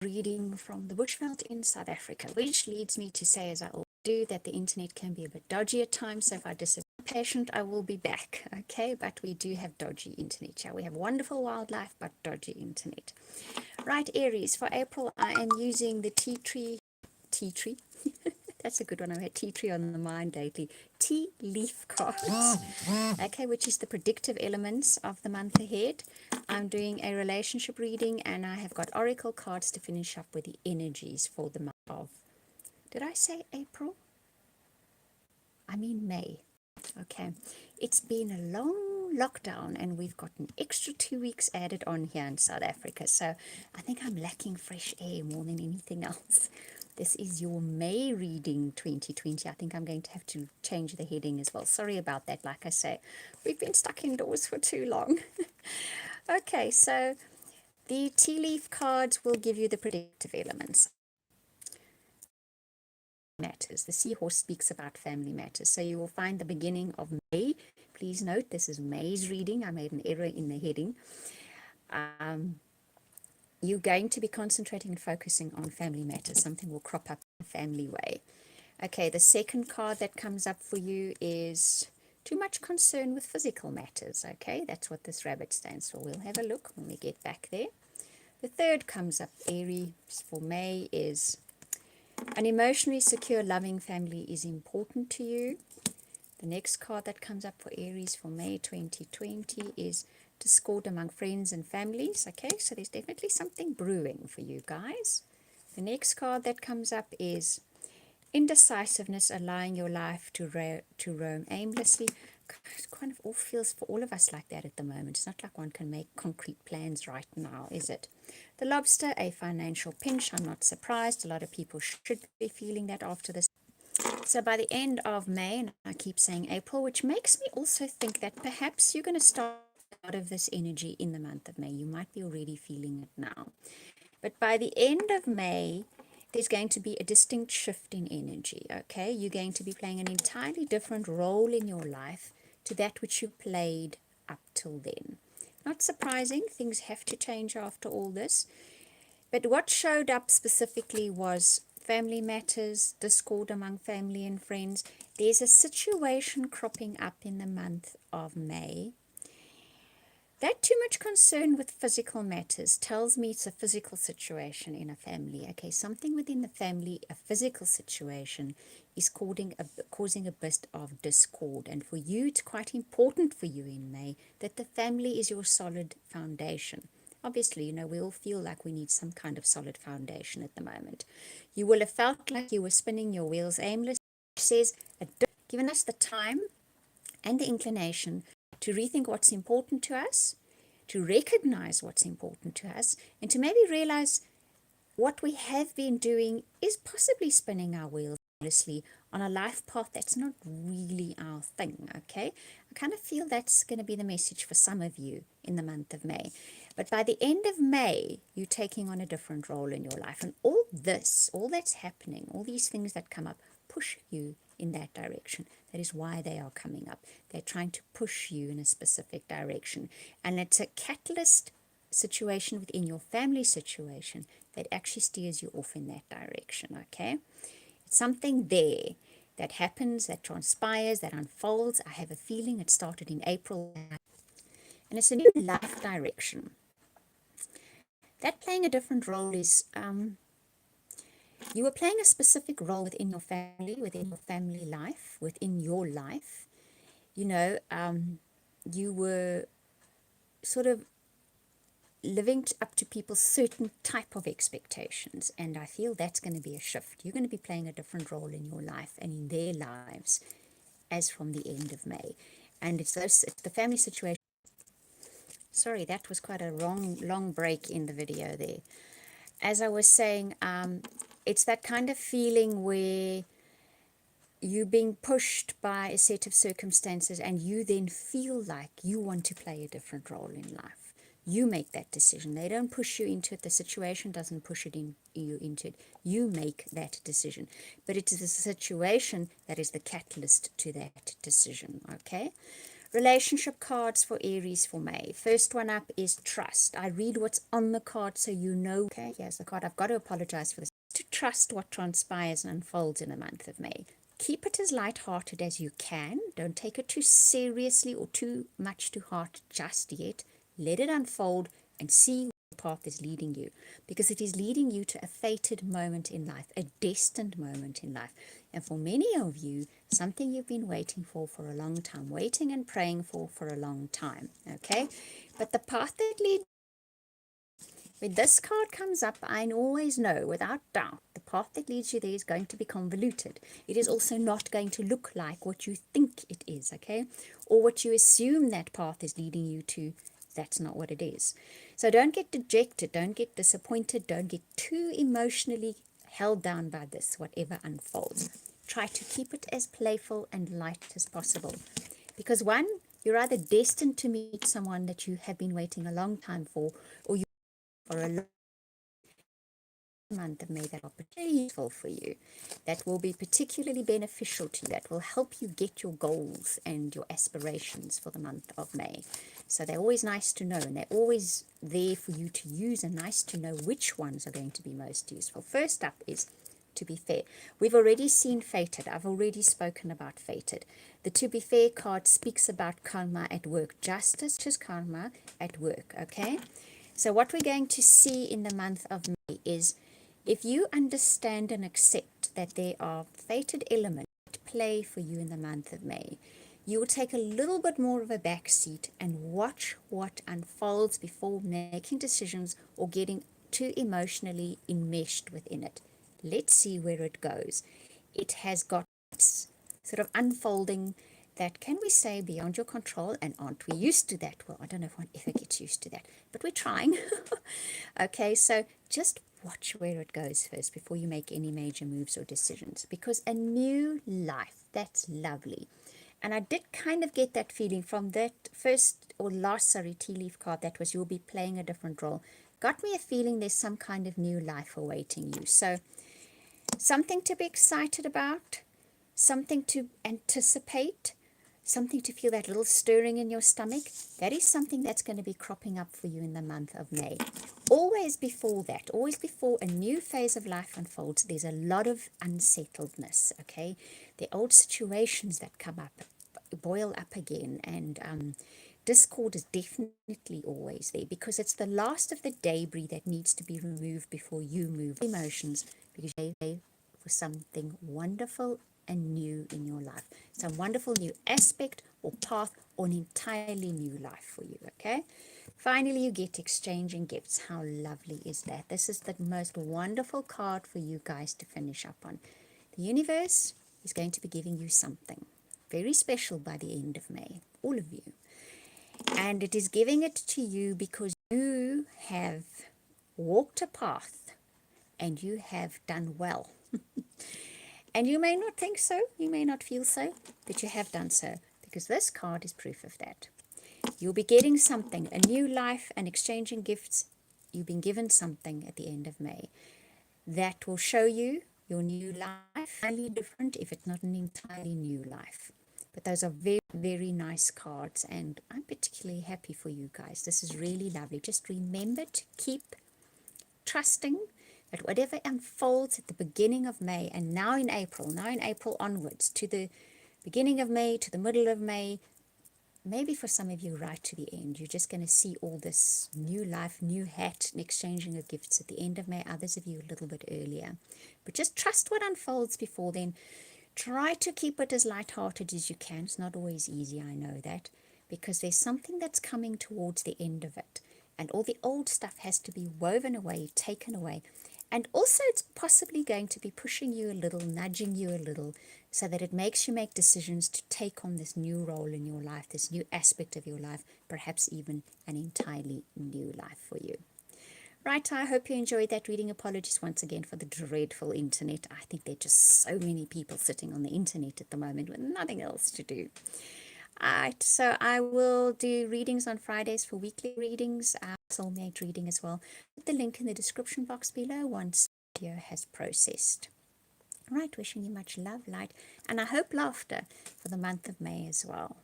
reading from the bushveld in South Africa, which leads me to say, as I always do, that the internet can be a bit dodgy at times. So if I disappoint the patient, I will be back. Okay, but we do have dodgy internet. Yeah, we have wonderful wildlife, but dodgy internet. Right, Aries, for April, I am using the tea tree. That's a good one. I've had tea tree on the mind lately. Tea leaf cards. Okay, which is the predictive elements of the month ahead. I'm doing a relationship reading, and I have got oracle cards to finish up with the energies for the month of, did I say April? I mean May. Okay, it's been a long lockdown, and we've got an extra 2 weeks added on here in South Africa. So I think I'm lacking fresh air more than anything else. This is your May reading 2020. I think I'm going to have to change the heading as well. Sorry about that. Like I say, we've been stuck indoors for too long. Okay, so the tea leaf cards will give you the predictive elements. Matters. The seahorse speaks about family matters. So you will find the beginning of May. Please note, this is May's reading. I made an error in the heading. You're going to be concentrating and focusing on family matters. Something will crop up in a family way. Okay, the second card that comes up for you is too much concern with physical matters. Okay, that's what this rabbit stands for. We'll have a look when we get back there. The third comes up, Aries, for May, is an emotionally secure, loving family is important to you. The next card that comes up for Aries for May 2020 is discord among friends and families. Okay, so there's definitely something brewing for you guys. The next card that comes up is indecisiveness, allowing your life to roam aimlessly. It kind of all feels for all of us like that at the moment. It's not like one can make concrete plans right now, is it? The lobster, a financial pinch. I'm not surprised. A lot of people should be feeling that after this. So by the end of May, and I keep saying April, which makes me also think that perhaps you're going to start out of this energy in the month of May. You might be already feeling it now. But by the end of May, there's going to be a distinct shift in energy, okay? You're going to be playing an entirely different role in your life to that which you played up till then. Not surprising, things have to change after all this. But what showed up specifically was family matters, discord among family and friends. There's a situation cropping up in the month of May. That too much concern with physical matters tells me it's a physical situation in a family. Okay, something within the family, a physical situation, is causing a bit of discord. And for you, it's quite important for you in May that the family is your solid foundation. Obviously, you know, we all feel like we need some kind of solid foundation at the moment. You will have felt like you were spinning your wheels aimlessly. It says, given us the time and the inclination to rethink what's important to us, to recognize what's important to us, and to maybe realize what we have been doing is possibly spinning our wheels endlessly on a life path that's not really our thing, okay? I kind of feel that's going to be the message for some of you in the month of May. But by the end of May, you're taking on a different role in your life. And all this, all that's happening, all these things that come up, push you in that direction. That is why they are coming up. They're trying to push you in a specific direction. And it's a catalyst situation within your family situation that actually steers you off in that direction, okay? It's something there that happens, that transpires, that unfolds. I have a feeling it started in April. And it's a new life direction. That playing a different role is, you were playing a specific role within your family life, within your life. You know, you were sort of living up to people's certain type of expectations, and I feel that's going to be a shift. You're going to be playing a different role in your life and in their lives as from the end of May. And it's the family situation. Sorry, that was quite a long break in the video there. As I was saying, it's that kind of feeling where you're being pushed by a set of circumstances and you then feel like you want to play a different role in life. You make that decision. They don't push you into it. The situation doesn't push you into it. You make that decision. But it is the situation that is the catalyst to that decision, okay? Relationship cards for Aries for May. First one up is trust. I read what's on the card so you know. Okay, here's the card. I've got to apologize for this. To trust what transpires and unfolds in the month of May. Keep it as light-hearted as you can. Don't take it too seriously or too much to heart just yet. Let it unfold and see where the path is leading you, because it is leading you to a fated moment in life, a destined moment in life. And for many of you, something you've been waiting for a long time, waiting and praying for a long time, okay? But the path that leads, when this card comes up, I always know without doubt the path that leads you there is going to be convoluted. It is also not going to look like what you think it is, okay? Or what you assume that path is leading you to. That's not what it is. So don't get dejected, don't get disappointed, don't get too emotionally held down by this, whatever unfolds. Try to keep it as playful and light as possible. Because one, you're either destined to meet someone that you have been waiting a long time for, or you for a long month of May that opportunity useful for you, that will be particularly beneficial to you, that will help you get your goals and your aspirations for the month of May. So they're always nice to know, and they're always there for you to use, and nice to know which ones are going to be most useful. First up is To Be Fair. We've already seen Fated. I've already spoken about Fated. The To Be Fair card speaks about karma at work, justice is karma at work, okay? So what we're going to see in the month of May is, if you understand and accept that there are fated elements at play for you in the month of May, you will take a little bit more of a back seat and watch what unfolds before making decisions or getting too emotionally enmeshed within it. Let's see where it goes. It has got sort of unfolding that, can we say, beyond your control, and aren't we used to that? Well, I don't know if one ever gets used to that, but we're trying. Okay, so just watch where it goes first before you make any major moves or decisions, because a new life, that's lovely. And I did kind of get that feeling from that first or last, tea leaf card, that was you'll be playing a different role. Got me a feeling there's some kind of new life awaiting you. So something to be excited about, something to anticipate, something to feel that little stirring in your stomach. That is something that's going to be cropping up for you in the month of May. Always before that, always before a new phase of life unfolds, there's a lot of unsettledness, okay? The old situations that come up, boil up again, and discord is definitely always there, because it's the last of the debris that needs to be removed before you move emotions, because they for something wonderful and new in your life, some wonderful new aspect or path or an entirely new life for you, okay? Finally, you get exchanging gifts. How lovely is that? This is the most wonderful card for you guys to finish up on. The universe is going to be giving you something very special by the end of May, all of you. And it is giving it to you because you have walked a path and you have done well. And you may not think so, you may not feel so, but you have done so, because this card is proof of that. You'll be getting something, a new life, and exchanging gifts. You've been given something at the end of May that will show you your new life, highly different if it's not an entirely new life. But those are very, very nice cards, and I'm particularly happy for you guys. This is really lovely. Just remember to keep trusting that whatever unfolds at the beginning of May, and now in April onwards, to the beginning of May, to the middle of May, maybe for some of you right to the end, you're just going to see all this new life, new hat, and exchanging of gifts at the end of May. Others of you a little bit earlier. But just trust what unfolds before then. Try to keep it as light-hearted as you can. It's not always easy, I know that, because there's something that's coming towards the end of it. And all the old stuff has to be woven away, taken away. And also it's possibly going to be pushing you a little, nudging you a little, so that it makes you make decisions to take on this new role in your life, this new aspect of your life, perhaps even an entirely new life for you. Right, I hope you enjoyed that reading. Apologies once again for the dreadful internet. I think there are just so many people sitting on the internet at the moment with nothing else to do. Alright, so I will do readings on Fridays for weekly readings, soulmate reading as well. Put the link in the description box below once the video has processed. Alright, wishing you much love, light, and I hope laughter for the month of May as well.